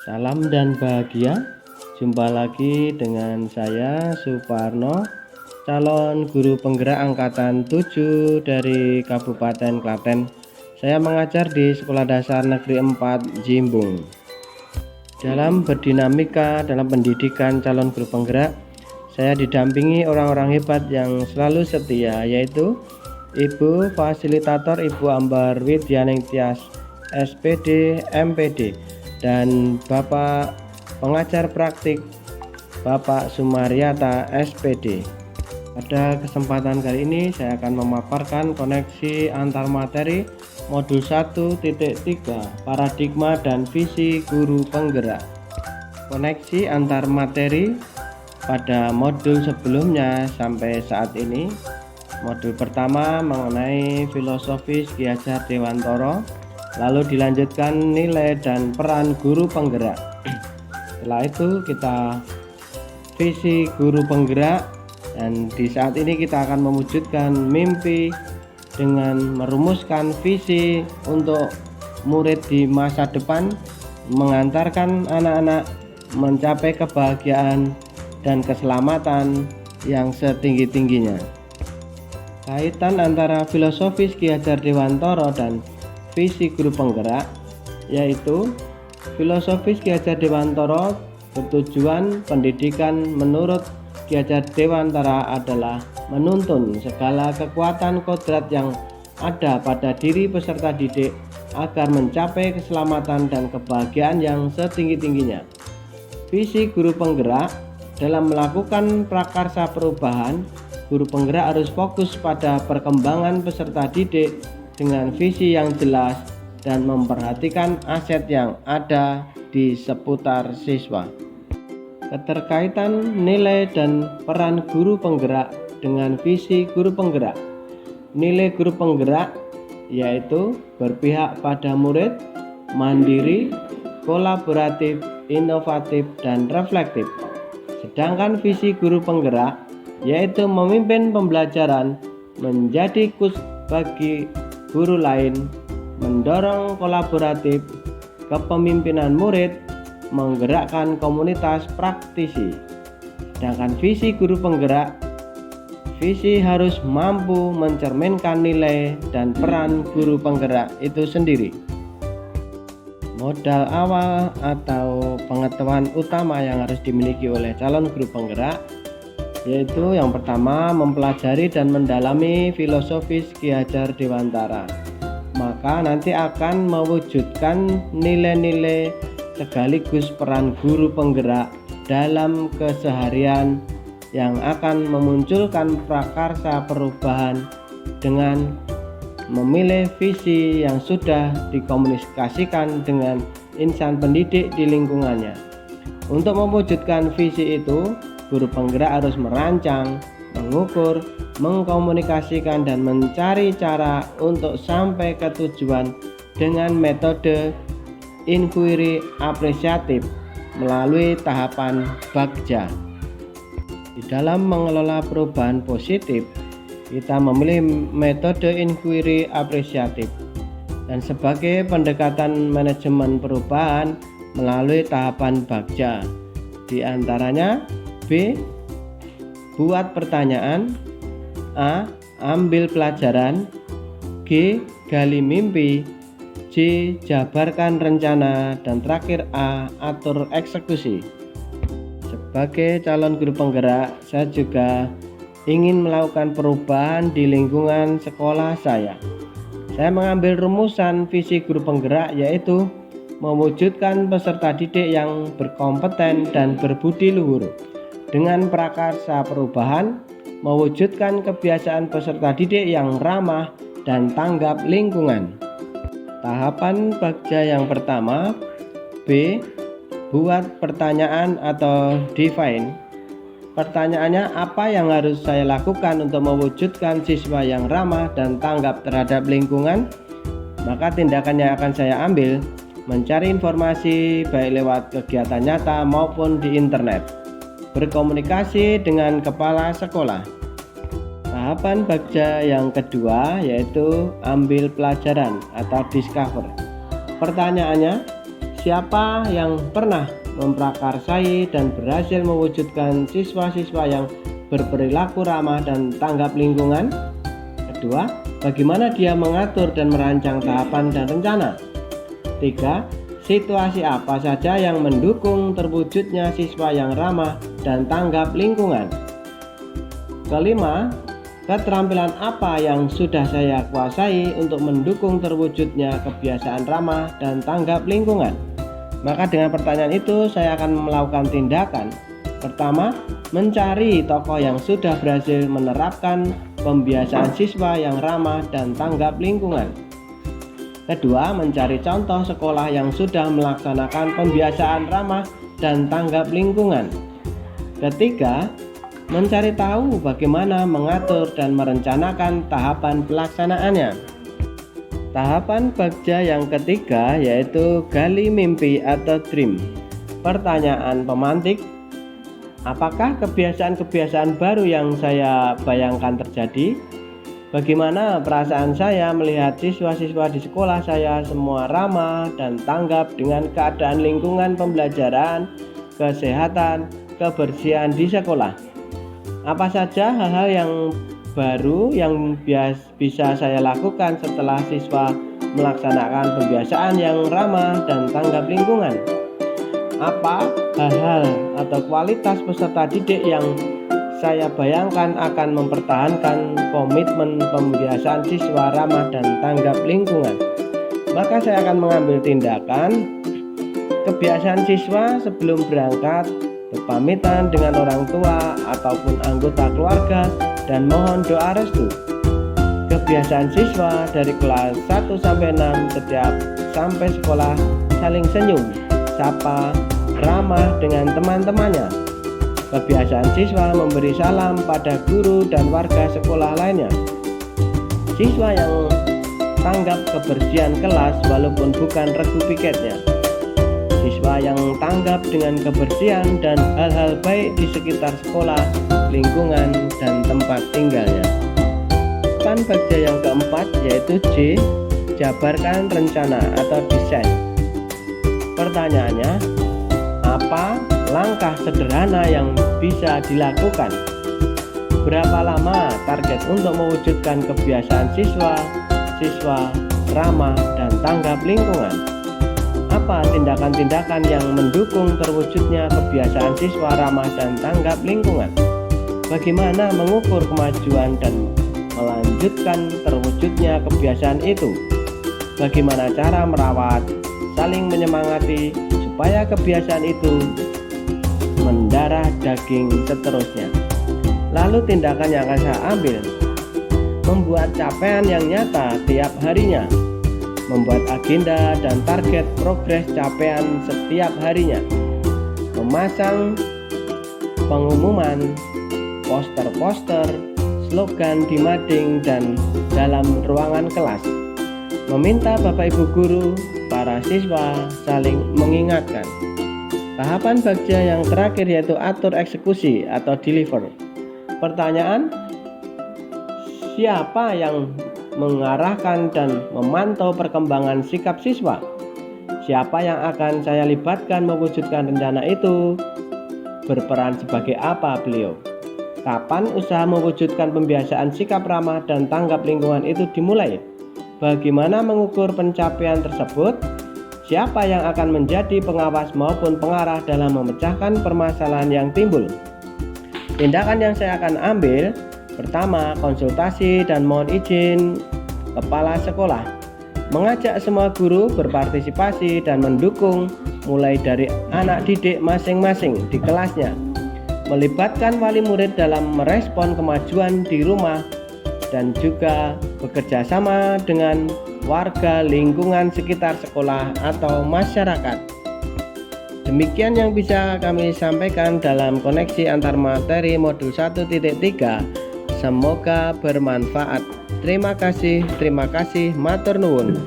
Salam dan bahagia. Jumpa lagi dengan saya Suparno, calon guru penggerak angkatan 7 dari Kabupaten Klaten. Saya mengajar di Sekolah Dasar Negeri 4 Jimbung. Dalam berdinamika dalam pendidikan calon guru penggerak, saya didampingi orang-orang hebat yang selalu setia, yaitu Ibu Fasilitator Ibu Ambar Widyaningtyas SPD MPD dan Bapak pengajar praktik Bapak Sumaryata SPD. Pada kesempatan kali ini saya akan memaparkan koneksi antar materi modul 1.3 paradigma dan visi guru penggerak. Koneksi antar materi pada modul sebelumnya sampai saat ini. Modul pertama mengenai filosofis Ki Hajar Dewantara, lalu dilanjutkan nilai dan peran guru penggerak. Setelah itu kita visi guru penggerak, dan di saat ini kita akan mewujudkan mimpi dengan merumuskan visi untuk murid di masa depan, mengantarkan anak-anak mencapai kebahagiaan dan keselamatan yang setinggi-tingginya. Kaitan antara filosofis Ki Hajar Dewantara dan visi guru penggerak, yaitu filosofis Ki Hajar Dewantara bertujuan pendidikan menurut Ki Hajar Dewantara adalah menuntun segala kekuatan kodrat yang ada pada diri peserta didik agar mencapai keselamatan dan kebahagiaan yang setinggi-tingginya. Visi guru penggerak dalam melakukan prakarsa perubahan, guru penggerak harus fokus pada perkembangan peserta didik dengan visi yang jelas dan memperhatikan aset yang ada di seputar siswa. Keterkaitan nilai dan peran guru penggerak dengan visi guru penggerak. Nilai guru penggerak yaitu berpihak pada murid, mandiri, kolaboratif, inovatif, dan reflektif. Sedangkan visi guru penggerak yaitu memimpin pembelajaran, menjadi coach bagi guru lain, mendorong kolaboratif, kepemimpinan murid, menggerakkan komunitas praktisi. Sedangkan visi guru penggerak, visi harus mampu mencerminkan nilai dan peran guru penggerak itu sendiri. Modal awal atau pengetahuan utama yang harus dimiliki oleh calon guru penggerak yaitu yang pertama, mempelajari dan mendalami filosofis Ki Hajar Dewantara. Maka nanti akan mewujudkan nilai-nilai sekaligus peran guru penggerak dalam keseharian yang akan memunculkan prakarsa perubahan dengan memilih visi yang sudah dikomunikasikan dengan insan pendidik di lingkungannya. Untuk mewujudkan visi itu, guru penggerak harus merancang, mengukur, mengkomunikasikan, dan mencari cara untuk sampai ke tujuan dengan metode inquiry apresiatif melalui tahapan bagja. Di dalam mengelola perubahan positif, kita memilih metode inquiry apresiatif dan sebagai pendekatan manajemen perubahan melalui tahapan bagja. Di antaranya B. Buat pertanyaan. A. Ambil pelajaran. G. Gali mimpi. C. Jabarkan rencana. Dan terakhir A. Atur eksekusi. Sebagai calon guru penggerak, saya juga ingin melakukan perubahan di lingkungan sekolah saya. Saya mengambil rumusan visi guru penggerak, yaitu mewujudkan peserta didik yang berkompeten dan berbudi luhur. Dengan prakarsa perubahan, mewujudkan kebiasaan peserta didik yang ramah dan tanggap lingkungan. Tahapan bagja yang pertama, B. Buat pertanyaan atau define. Pertanyaannya, apa yang harus saya lakukan untuk mewujudkan siswa yang ramah dan tanggap terhadap lingkungan? Maka tindakan yang akan saya ambil, mencari informasi baik lewat kegiatan nyata maupun di internet. Berkomunikasi dengan kepala sekolah. Tahapan bagja yang kedua yaitu ambil pelajaran atau discover. Pertanyaannya, siapa yang pernah memprakarsai dan berhasil mewujudkan siswa-siswa yang berperilaku ramah dan tanggap lingkungan? Kedua, bagaimana dia mengatur dan merancang tahapan dan rencana? 3. Situasi apa saja yang mendukung terwujudnya siswa yang ramah dan tanggap lingkungan? Kelima, keterampilan apa yang sudah saya kuasai untuk mendukung terwujudnya kebiasaan ramah dan tanggap lingkungan? Maka dengan pertanyaan itu saya akan melakukan tindakan. Pertama, mencari tokoh yang sudah berhasil menerapkan pembiasaan siswa yang ramah dan tanggap lingkungan. Kedua, mencari contoh sekolah yang sudah melaksanakan pembiasaan ramah dan tanggap lingkungan. Ketiga, mencari tahu bagaimana mengatur dan merencanakan tahapan pelaksanaannya. Tahapan bagja yang ketiga yaitu gali mimpi atau dream. Pertanyaan pemantik, apakah kebiasaan-kebiasaan baru yang saya bayangkan terjadi? Bagaimana perasaan saya melihat siswa-siswa di sekolah saya semua ramah dan tanggap dengan keadaan lingkungan pembelajaran, kesehatan, kebersihan di sekolah? Apa saja hal-hal yang baru yang bisa saya lakukan setelah siswa melaksanakan pembiasaan yang ramah dan tanggap lingkungan? Apa hal-hal atau kualitas peserta didik yang saya bayangkan akan mempertahankan komitmen pembiasaan siswa ramah dan tanggap lingkungan? Maka saya akan mengambil tindakan. Kebiasaan siswa sebelum berangkat berpamitan dengan orang tua ataupun anggota keluarga dan mohon doa restu. Kebiasaan siswa dari kelas 1 sampai 6 setiap sampai sekolah saling senyum, sapa, ramah dengan teman-temannya. Kebiasaan siswa memberi salam pada guru dan warga sekolah lainnya. Siswa yang tanggap kebersihan kelas walaupun bukan regu piketnya. Siswa yang tanggap dengan kebersihan dan hal-hal baik di sekitar sekolah, lingkungan, dan tempat tinggalnya. Tahapan bagja yang keempat yaitu J, jabarkan rencana atau desain. Pertanyaannya, apa langkah sederhana yang bisa dilakukan? Berapa lama target untuk mewujudkan kebiasaan siswa ramah dan tanggap lingkungan? Apa tindakan-tindakan yang mendukung terwujudnya kebiasaan siswa ramah dan tanggap lingkungan? Bagaimana mengukur kemajuan dan melanjutkan terwujudnya kebiasaan itu? Bagaimana cara merawat, saling menyemangati supaya kebiasaan itu mendarah daging seterusnya? Lalu tindakan yang akan saya ambil, membuat capaian yang nyata tiap harinya, membuat agenda dan target progres capaian setiap harinya, memasang pengumuman, poster-poster, slogan di mading dan dalam ruangan kelas, meminta Bapak Ibu guru, para siswa saling mengingatkan. Tahapan bagja yang terakhir yaitu atur eksekusi atau deliver. Pertanyaan, siapa yang mengarahkan dan memantau perkembangan sikap siswa? Siapa yang akan saya libatkan mewujudkan rencana itu? Berperan sebagai apa beliau? Kapan usaha mewujudkan pembiasaan sikap ramah dan tanggap lingkungan itu dimulai? Bagaimana mengukur pencapaian tersebut? Siapa yang akan menjadi pengawas maupun pengarah dalam memecahkan permasalahan yang timbul? Tindakan yang saya akan ambil, pertama, konsultasi dan mohon izin kepala sekolah, mengajak semua guru berpartisipasi dan mendukung mulai dari anak didik masing-masing di kelasnya, melibatkan wali murid dalam merespon kemajuan di rumah, dan juga bekerja sama dengan warga lingkungan sekitar sekolah atau masyarakat. Demikian yang bisa kami sampaikan dalam koneksi antar materi modul 1.3. Semoga bermanfaat. Terima kasih, matur nuwun.